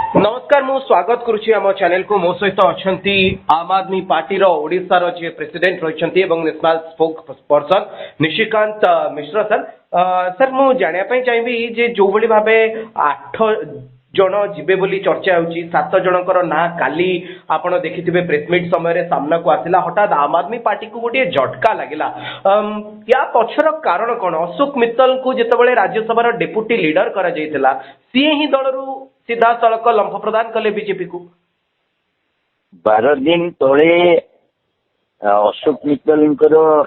नमस्कार मु स्वागत करुच्ची आम चैनल को मो सहित अच्छा आम आदमी पार्टी ओडिशार जी प्रेसिडेंट रही नेशनल स्पोक पर्सन निशिकांत मिश्र सर सर मु जानापी चाहिए जे जो भली भाव 8 जन जीवे बोली चर्चा होची 7 जनकर ना काली आपण देखिथिबे प्रेसमिट समय सामना को आसिला हठात आम आदमी पार्टी को गोटे झटका लगिला या पछर कारण कौन अशोक मित्तल को जितेबाला राज्यसभा डेपुटी लीडर करा जायतिला सी ही दलरू सीधा सड़क लंफ प्रदान कले बीजेपी को 12 दिन तले अशोक मित्तल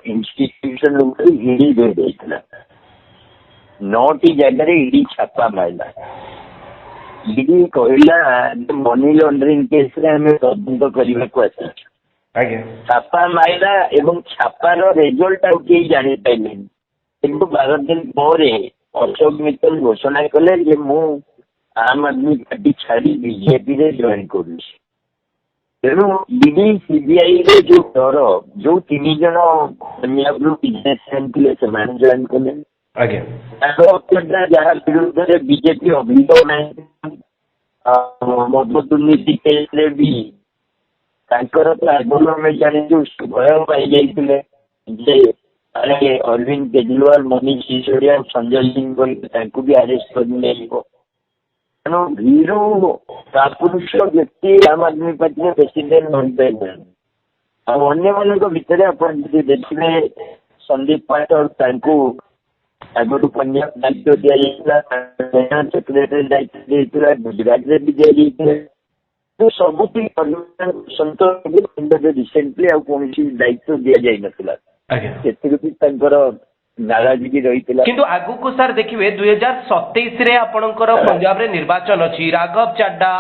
इंस्टीट्यूशन ईडी दे देइतला 9टी जगह ईडी छापा मारला ईडी कहला मनी लॉन्ड्रिंग केस रे हमें तदंत करने को आसी छापा मारला एवं छापार रिजल्ट आउ के जानि पाइले किंतु 12 दिन पर अशोक मित्तल घोषणा कले जे मु आम आदमी पार्टी छाड़ी बीजेपी रे जॉइन करूँ तेणु ईडी सीबीआई रे जो डर जो 3 जन पंजाब बिजनेसमैन थे से जॉइन कले जहाँ विरुद्ध रे बीजेपी अभियोग नहीं मद दुर्नीति केस रे भी तांकर तो आगुन में जाने जो भय पाई जाते अरे अरविंद केजरीवाल मनीष सिसोदिया संजय सिंह को भी अरेस्ट करने तेणु भीरू कापुरुष व्यक्ति आम आदमी पार्टी प्रेसिडेंट बन पारे अन्य मान भितर आप देखिए संदीप पाठक आगु पंजाब दायित्व दिया सेक्रेटरी दायित्व गुजरात में भी दिया तो सब रिसेंटली आ कौन दायित्व दि जाता नाराजगी रही किंतु आगु को सर देखिए 2027 रे आपणकर पंजाब रे निर्वाचन अछि राघव चड्डा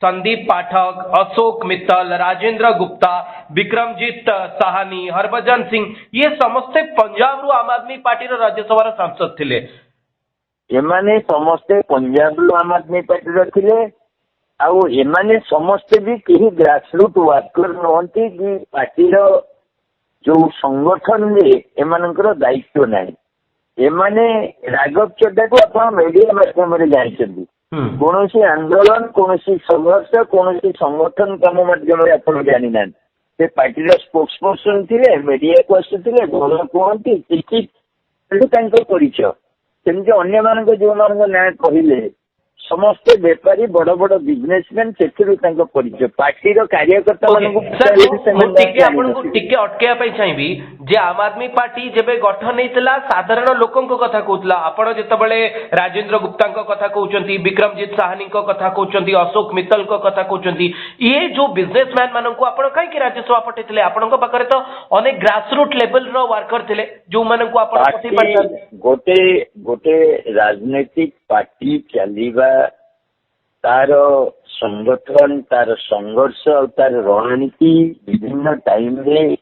संदीप पाठक अशोक मित्तल राजेंद्र गुप्ता विक्रमजीत साहानी हरभजन सिंह ये समस्ते पंजाब रु आम आदमी पार्टी राज्यसभा सांसद थिले एमाने समस्ते पंजाब रु आम आदमी पार्टी थिले आउ एमाने समस्ते भी कहीं ग्रासरूट वर्कर नहंती कि पार्टी जो संगठन में एमानकर दायित्व नहीं एमाने राघव चड्डा को आप मीडिया माध्यम जानते कौन आंदोलन कौन संघर्ष कौन संगठन कम माध्यम आप जानी ना से पार्टी स्पोक्स पर्सन थे मीडिया को आसुले भल कहती चिकित परिचय सेमती अन्य मान जो मान ना कहले समस्ते बेपारी बड़ बड़ बिजनेसमैन से परिचय पार्टी कार्यकर्ता अटकैया चाहिए जे आम आदमी पार्टी जब गठन होता साधारण लोकों कथा कहला आपण जितेबाला राजेंद्र गुप्ता कथा कहते विक्रमजीत साहानी कथा कहते अशोक मित्तल कथा कहते ये जो बिजनेसमैन मान कहीं राज्यसभा पठे आपण पाखे तो अनेक ग्रासरूट लेवल वर्कर थे जो गोटे राजनैतिक पार्टी चलवा तार संगठन तार संघर्ष और तार रणनीति विभिन्न टाइम रे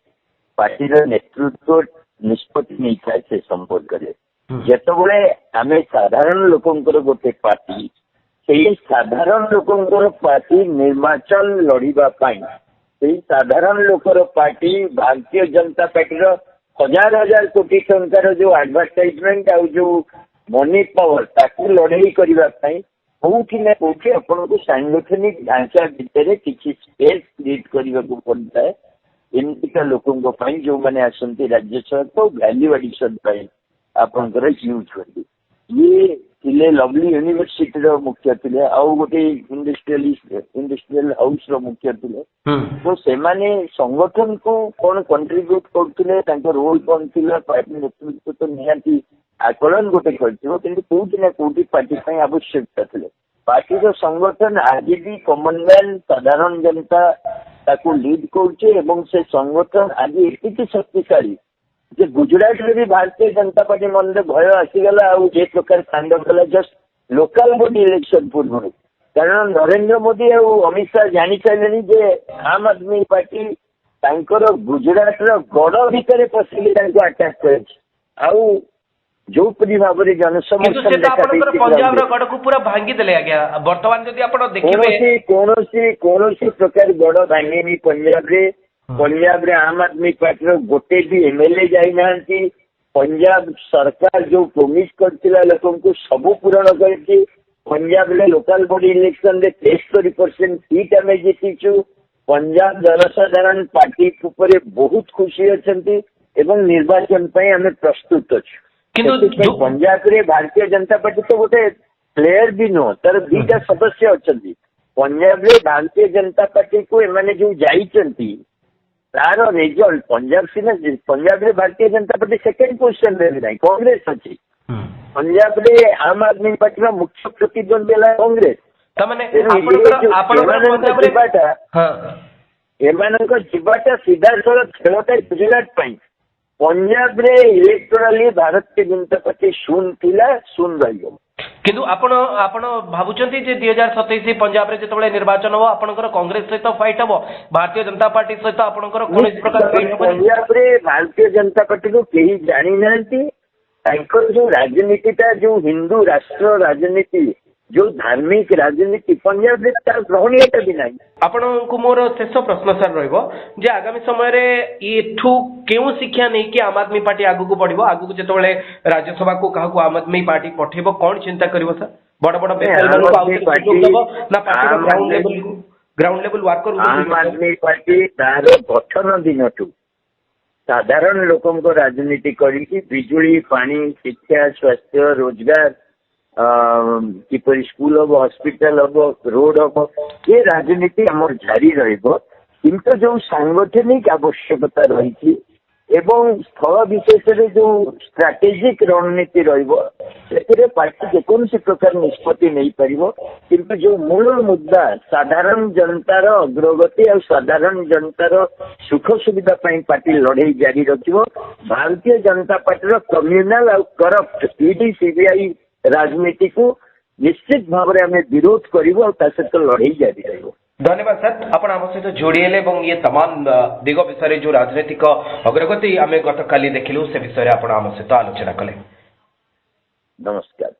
पार्टी नेतृत्व निष्पत्ति नहीं था से संपर्क जितेबाला आम साधारण लोकंर गोटे पार्टी से साधारण लोकंर पार्टी निर्वाचन लड़ाई से साधारण लोकर पार्टी भारतीय जनता पार्टी हजार हजार कोटी टंकार जो एडवर्टाइजमेंट आ जो मनी पावर ताकू लड़ाई करने कौटी ना कौटी आपको सांगठनिक ढांचा भितर किसी स्पेस क्रिएट करने को पड़ता है एमतीका लोकों जो मैंने आसती राज्यसभा तो वैल्यू एडिशन आपंकर यूज करेंगे ये थे लवली यूनिवर्सिटी मुख्य थे आउ गोटे इंडस्ट्रियल हाउस मुख्य थे तो से संगठन को कौन कंट्रीब्यूट करते रोल कौन थी पार्टी नेतृत्व तो निहाती आकलन गोटे कौटी ना कौटी पार्टी आवश्यकता थे पार्टी संगठन आज भी कॉमनवेल्थ साधारण जनता ताकू लीड कर संगठन आज एति शक्तिशाली जे गुजरात में भी भारतीय जनता पार्टी मन में भय आसीगला जे प्रकार कांड कला जस्ट लोकल बॉडी इलेक्शन पूर्व कारण नरेंद्र मोदी और अमित शाह जानी सारे जे आम आदमी पार्टी गुजरात गड़ भितर पशिकी आटाक कर जो परी भाव में जनसमर्थन पंजाब गड़ को पूरा भांगी देले आज्ञा वर्तमान जदि आपण देखिबे कोनोसी प्रकार गड़ भांगेनी पंजाब रे आम आदमी पार्टी गोटे भी एमएलए जाई नांती पंजाब सरकार जो प्रोमिस करथिला लोकन को सब पूरण करछि पंजाब रे लोकल बॉडी इलेक्शन रे 73% सीट आम जीतीचु पंजाब जनसाधारण पार्टी उपरे बहुत खुशी अछंती एवं निर्वाचन पई आम प्रस्तुत अछु किंतु पंजाब रे भारतीय जनता पार्टी तो गोटे प्लेयर भी नो तार दीटा सदस्य अछंती पंजाब रे भारतीय जनता पार्टी को एमाने जो जाइचंती तार रिजल्ट पंजाब सिना पंजाब रे Bharatiya Janata party second position रे नहीं कांग्रेस अछि पंजाब रे आम आदमी पार्टी रो मुख्य प्रतिद्वंदी है कांग्रेस तमने आपनकर पंजाब रे जीवाटा हां एमानक जीवाटा सीधा सड़क खेलटा गुजरात पई पंजाब रे इलेक्टोराली भारतीय जनता पार्टी शून थिला शून रहियो किंतु आपण भाबुचंती जे 2027 पंजाब रे जेतबळे निर्वाचन हो आपनकर कांग्रेस सहित फाइट हो भारतीय जनता पार्टी सहित आपनकर कोन प्रकार फाइट हो पंजाब रे भारतीय जनता पार्टी को केही जानि नांती तांकर जो राजनीतिटा जो हिंदू राष्ट्र राजनीति जो धार्मिक राजनीति पंजाब रे तार ग्रहणीयता भी नाही आपनकु मोर शेष प्रश्न सर रहइबो जे आगामी समय रे एठू केउ शिक्षा नै कि आम आदमी पार्टी आगु को बढ़िबो आगु को जेतबळे राज्यसभा को काहा को आम आदमी पार्टी पठेबो कोन चिंता करबो सर बड़ बड़ बेसल मान को आउट देबो ना पार्टी ग्राउंड लेवल वर्कर आम आदमी पार्टी तार गठन दिनठू साधारण लोकन को राजनीति करी बिजुली पानी शिक्षा स्वास्थ्य रोजगार किपरि स्कूल हम हॉस्पिटल हम रोड हम ये राजनीति आम जारी रहिबो किंतु जो सांगठनिक आवश्यकता रही एवं स्थल विशेष रे जो स्ट्रैटेजिक रणनीति रहिबो से पार्टी जेकोसी प्रकार निष्पत्ति नहीं पारिबो किंतु जो मूल मुद्दा साधारण जनतार अग्रगति और साधारण जनतार सुख सुविधा पई पार्टी लड़ाई जारी रखिबो भारतीय जनता पार्टी कम्युनाल और करप्ट ईडी सीबीआई राजनीति को निश्चित भाव में आम विरोध करूँ और सहित लड़ाई जारी रही धन्यवाद सर आपण आम सहित जोड़ेले ये तमाम दिग विषय जो राजनीतिक अग्रगति आम गत काली देखिलु से विषय आप आम सहित आलोचना कले नमस्कार।